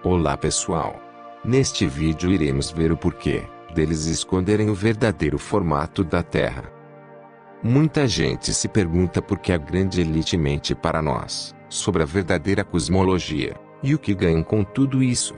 Olá pessoal! Neste vídeo iremos ver o porquê deles esconderem o verdadeiro formato da Terra. Muita gente se pergunta por que a grande elite mente para nós sobre a verdadeira cosmologia e o que ganham com tudo isso.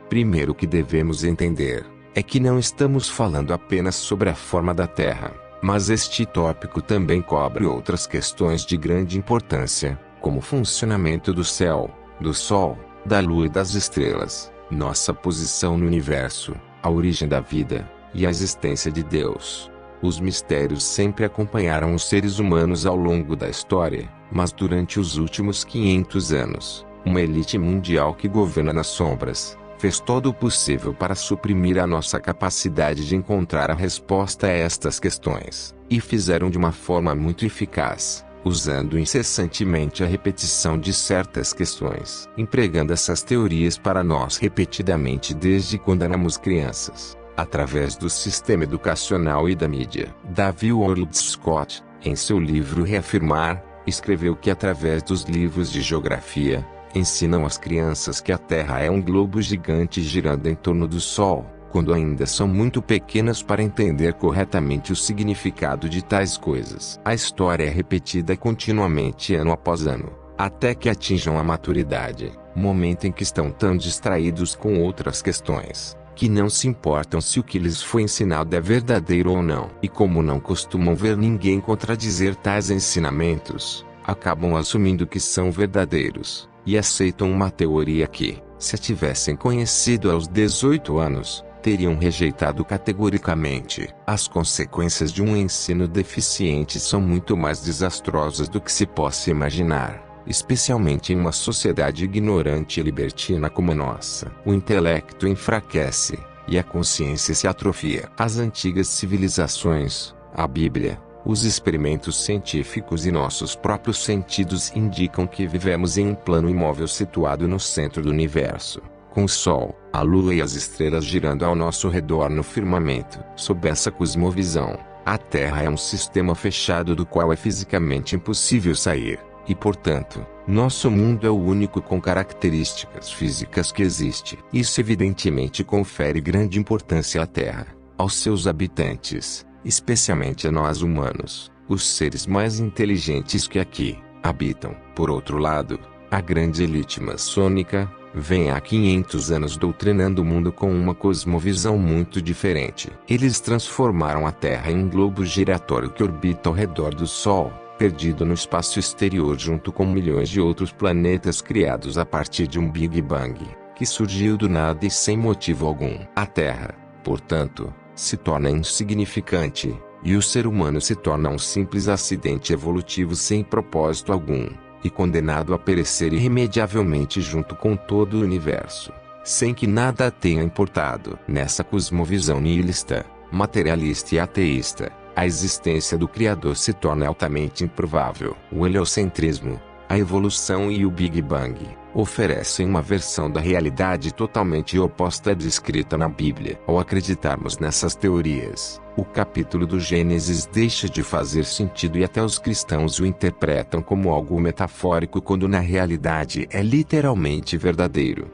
Primeiro que devemos entender é que não estamos falando apenas sobre a forma da Terra, mas este tópico também cobre outras questões de grande importância, como o funcionamento do céu, do Sol, da Lua e das estrelas, nossa posição no universo, a origem da vida e a existência de Deus. Os mistérios sempre acompanharam os seres humanos ao longo da história, mas durante os últimos 500 anos, uma elite mundial que governa nas sombras fez todo o possível para suprimir a nossa capacidade de encontrar a resposta a estas questões, e fizeram de uma forma muito eficaz, usando incessantemente a repetição de certas questões, empregando essas teorias para nós repetidamente desde quando éramos crianças, através do sistema educacional e da mídia. David World Scott, em seu livro Reafirmar, escreveu que através dos livros de geografia, ensinam às crianças que a Terra é um globo gigante girando em torno do Sol, quando ainda são muito pequenas para entender corretamente o significado de tais coisas. A história é repetida continuamente ano após ano, até que atinjam a maturidade, momento em que estão tão distraídos com outras questões, que não se importam se o que lhes foi ensinado é verdadeiro ou não. E como não costumam ver ninguém contradizer tais ensinamentos, acabam assumindo que são verdadeiros, e aceitam uma teoria que, se a tivessem conhecido aos 18 anos, teriam rejeitado categoricamente. As consequências de um ensino deficiente são muito mais desastrosas do que se possa imaginar, especialmente em uma sociedade ignorante e libertina como a nossa. O intelecto enfraquece, e a consciência se atrofia. As antigas civilizações, a Bíblia, os experimentos científicos e nossos próprios sentidos indicam que vivemos em um plano imóvel situado no centro do universo, com o Sol, a Lua e as estrelas girando ao nosso redor no firmamento. Sob essa cosmovisão, a Terra é um sistema fechado do qual é fisicamente impossível sair, e portanto, nosso mundo é o único com características físicas que existe. Isso evidentemente confere grande importância à Terra, aos seus habitantes, especialmente a nós humanos, os seres mais inteligentes que aqui habitam. Por outro lado, a grande elite maçônica vem há 500 anos doutrinando o mundo com uma cosmovisão muito diferente. Eles transformaram a Terra em um globo giratório que orbita ao redor do Sol, perdido no espaço exterior junto com milhões de outros planetas criados a partir de um Big Bang, que surgiu do nada e sem motivo algum. A Terra, portanto, se torna insignificante, e o ser humano se torna um simples acidente evolutivo sem propósito algum, e condenado a perecer irremediavelmente junto com todo o universo, sem que nada tenha importado. Nessa cosmovisão nihilista, materialista e ateísta, a existência do Criador se torna altamente improvável. O heliocentrismo, a evolução e o Big Bang oferecem uma versão da realidade totalmente oposta à descrita na Bíblia. Ao acreditarmos nessas teorias, o capítulo do Gênesis deixa de fazer sentido e até os cristãos o interpretam como algo metafórico quando na realidade é literalmente verdadeiro.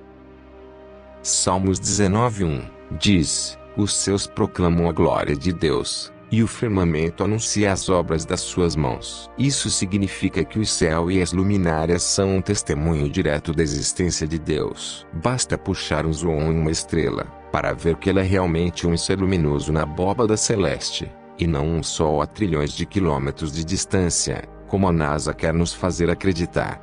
Salmos 19:1 diz: "Os céus proclamam a glória de Deus, e o firmamento anuncia as obras das suas mãos." Isso significa que o céu e as luminárias são um testemunho direto da existência de Deus. Basta puxar um zoom em uma estrela, para ver que ela é realmente um ser luminoso na abóbada celeste, e não um sol a trilhões de quilômetros de distância, como a NASA quer nos fazer acreditar.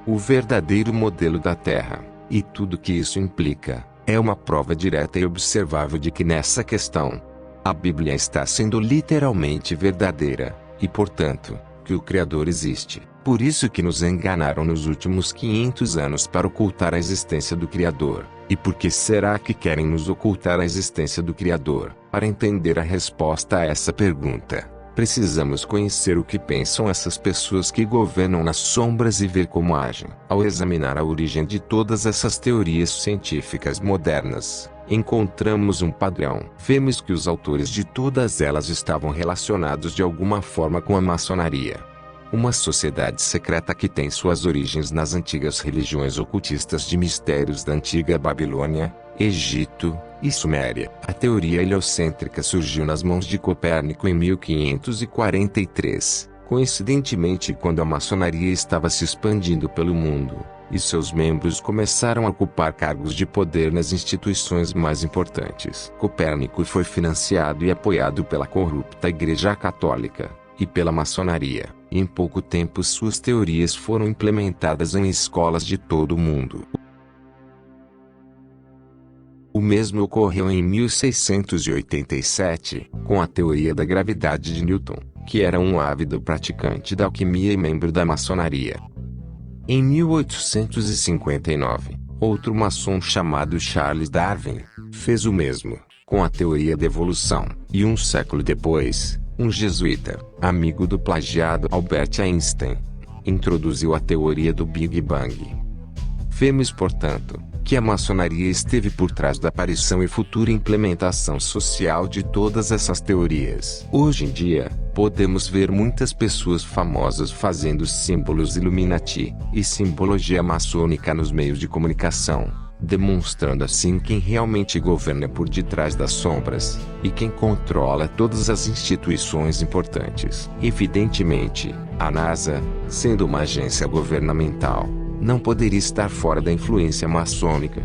O verdadeiro modelo da Terra, e tudo que isso implica, é uma prova direta e observável de que nessa questão, a Bíblia está sendo literalmente verdadeira, e portanto, que o Criador existe. Por isso que nos enganaram nos últimos 500 anos para ocultar a existência do Criador. E por que será que querem nos ocultar a existência do Criador? Para entender a resposta a essa pergunta, precisamos conhecer o que pensam essas pessoas que governam nas sombras e ver como agem. Ao examinar a origem de todas essas teorias científicas modernas, encontramos um padrão. Vemos que os autores de todas elas estavam relacionados de alguma forma com a maçonaria. uma sociedade secreta que tem suas origens nas antigas religiões ocultistas de mistérios da antiga Babilônia, Egito e Suméria. A teoria heliocêntrica surgiu nas mãos de Copérnico em 1543, coincidentemente quando a maçonaria estava se expandindo pelo mundo, e seus membros começaram a ocupar cargos de poder nas instituições mais importantes. Copérnico foi financiado e apoiado pela corrupta Igreja Católica e pela maçonaria, e em pouco tempo suas teorias foram implementadas em escolas de todo o mundo. O mesmo ocorreu em 1687, com a teoria da gravidade de Newton, que era um ávido praticante da alquimia e membro da maçonaria. Em 1859, outro maçom chamado Charles Darwin fez o mesmo, com a teoria da evolução, e um século depois, um jesuíta, amigo do plagiado Albert Einstein, introduziu a teoria do Big Bang. Vemos, portanto, que a maçonaria esteve por trás da aparição e futura implementação social de todas essas teorias. Hoje em dia, podemos ver muitas pessoas famosas fazendo símbolos Illuminati e simbologia maçônica nos meios de comunicação, demonstrando assim quem realmente governa por detrás das sombras, e quem controla todas as instituições importantes. Evidentemente, a NASA, sendo uma agência governamental, não poderia estar fora da influência maçônica.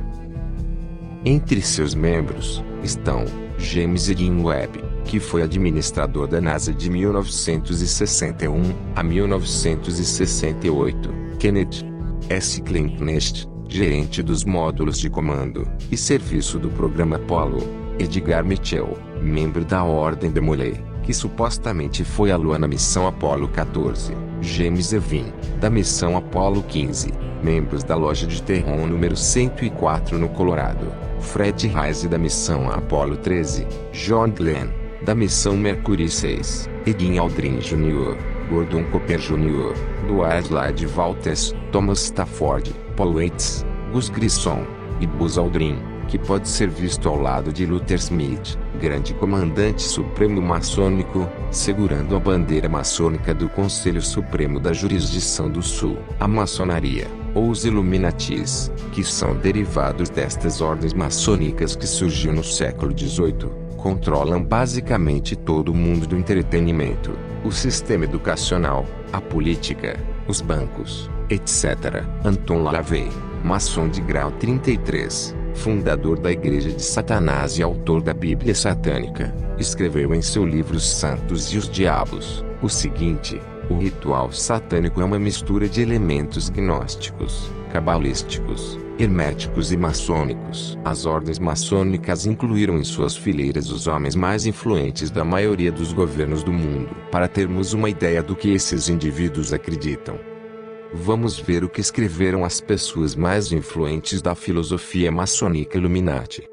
Entre seus membros, estão James Edwin Webb, que foi administrador da NASA de 1961 a 1968, Kenneth S. Klincknecht, gerente dos módulos de comando e serviço do programa Apollo, Edgar Mitchell, membro da Ordem de Molay, que supostamente foi à Lua na missão Apollo 14, James Evin, da missão Apollo 15, membros da loja de Terron número 104 no Colorado, Fred Heise da missão Apollo 13, John Glenn, da missão Mercury 6, Edwin Aldrin Jr., Gordon Cooper Jr., Dwight Lyde Walters, Thomas Stafford, Paul Waits, Gus Grissom e Buzz Aldrin, que pode ser visto ao lado de Luther Smith, grande comandante supremo maçônico, segurando a bandeira maçônica do Conselho Supremo da Jurisdição do Sul. A maçonaria, ou os Illuminatis, que são derivados destas ordens maçônicas que surgiu no século XVIII, controlam basicamente todo o mundo do entretenimento, o sistema educacional, a política, os bancos, etc. Anton LaVey, maçom de grau 33, fundador da Igreja de Satanás e autor da Bíblia Satânica, escreveu em seu livro Santos e os Diabos o seguinte: o ritual satânico é uma mistura de elementos gnósticos, cabalísticos, herméticos e maçônicos. As ordens maçônicas incluíram em suas fileiras os homens mais influentes da maioria dos governos do mundo. Para termos uma ideia do que esses indivíduos acreditam, vamos ver o que escreveram as pessoas mais influentes da filosofia maçônica Illuminati.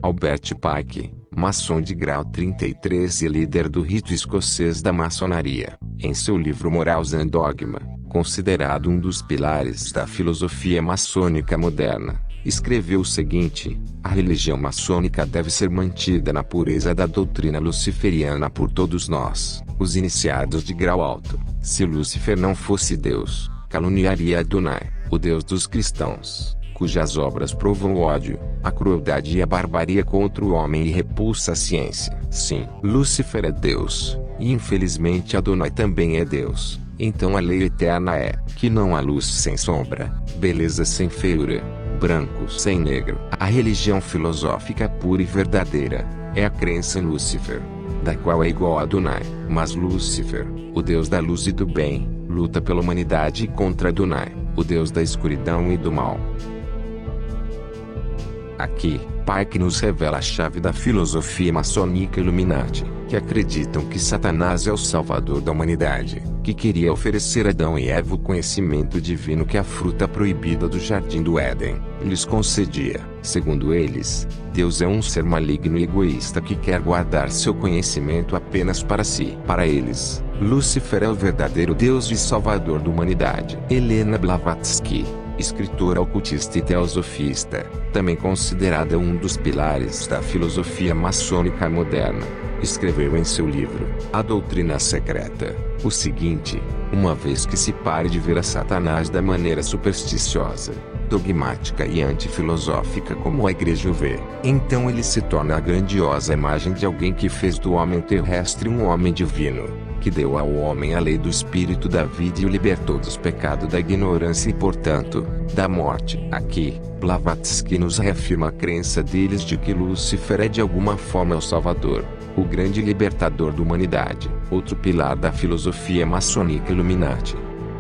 Albert Pike, maçom de grau 33 e líder do rito escocês da maçonaria, em seu livro Morals and Dogma, considerado um dos pilares da filosofia maçônica moderna, escreveu o seguinte: a religião maçônica deve ser mantida na pureza da doutrina luciferiana por todos nós, os iniciados de grau alto. Se Lúcifer não fosse Deus, caluniaria Adonai, o Deus dos cristãos, cujas obras provam o ódio, a crueldade e a barbarie contra o homem e repulsa a ciência. Sim, Lúcifer é Deus, e infelizmente Adonai também é Deus. Então a lei eterna é que não há luz sem sombra, beleza sem feiura, branco sem negro. A religião filosófica pura e verdadeira é a crença em Lúcifer, da qual é igual a Adonai. Mas Lúcifer, o Deus da luz e do bem, luta pela humanidade contra Adonai, o Deus da escuridão e do mal. Aqui, Pike nos revela a chave da filosofia maçônica Illuminati, que acreditam que Satanás é o salvador da humanidade, que queria oferecer a Adão e Eva o conhecimento divino que a fruta proibida do Jardim do Éden lhes concedia. Segundo eles, Deus é um ser maligno e egoísta que quer guardar seu conhecimento apenas para si. Para eles, Lúcifer é o verdadeiro Deus e Salvador da humanidade. Helena Blavatsky, escritora ocultista e teosofista, também considerada um dos pilares da filosofia maçônica moderna, escreveu em seu livro, A Doutrina Secreta, o seguinte: uma vez que se pare de ver a Satanás da maneira supersticiosa, dogmática e antifilosófica como a igreja o vê, então ele se torna a grandiosa imagem de alguém que fez do homem terrestre um homem divino, que deu ao homem a lei do espírito da vida e o libertou dos pecados da ignorância e, portanto, da morte. Aqui, Blavatsky nos reafirma a crença deles de que Lúcifer é de alguma forma o Salvador, o grande libertador da humanidade, outro pilar da filosofia maçônica Illuminati.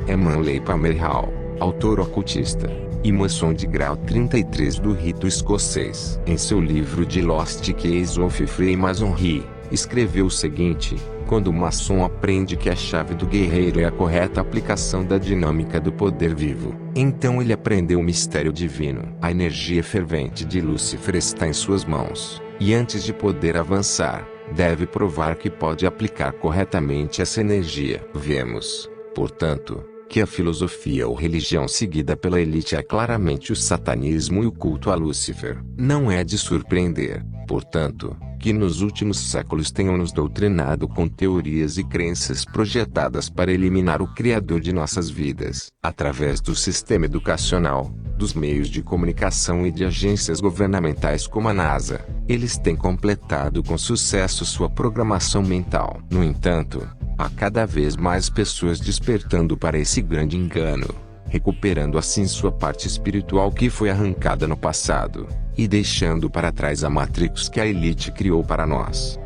É Manley Palmer Hall, autor ocultista e maçom de grau 33 do rito escocês. Em seu livro The Lost Case of Freemasonry, escreveu o seguinte: quando o maçom aprende que a chave do guerreiro é a correta aplicação da dinâmica do poder vivo, então ele aprendeu o mistério divino. A energia fervente de Lúcifer está em suas mãos, e antes de poder avançar, deve provar que pode aplicar corretamente essa energia. Vemos, portanto, que a filosofia ou religião seguida pela elite é claramente o satanismo e o culto a Lúcifer. Não é de surpreender, portanto, que nos últimos séculos tenham nos doutrinado com teorias e crenças projetadas para eliminar o Criador de nossas vidas, através do sistema educacional, dos meios de comunicação e de agências governamentais como a NASA. Eles têm completado com sucesso sua programação mental. No entanto, há cada vez mais pessoas despertando para esse grande engano, recuperando assim sua parte espiritual que foi arrancada no passado, e deixando para trás a Matrix que a elite criou para nós.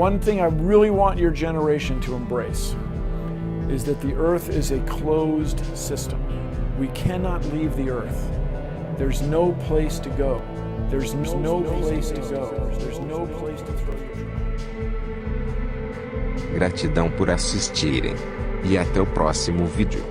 One thing I really want your generation to embrace is that the Earth is a closed system. We cannot leave the Earth. There's no place to go. There's no place to go. There's no place to throw your trash. Gratidão por assistirem. E até o próximo vídeo.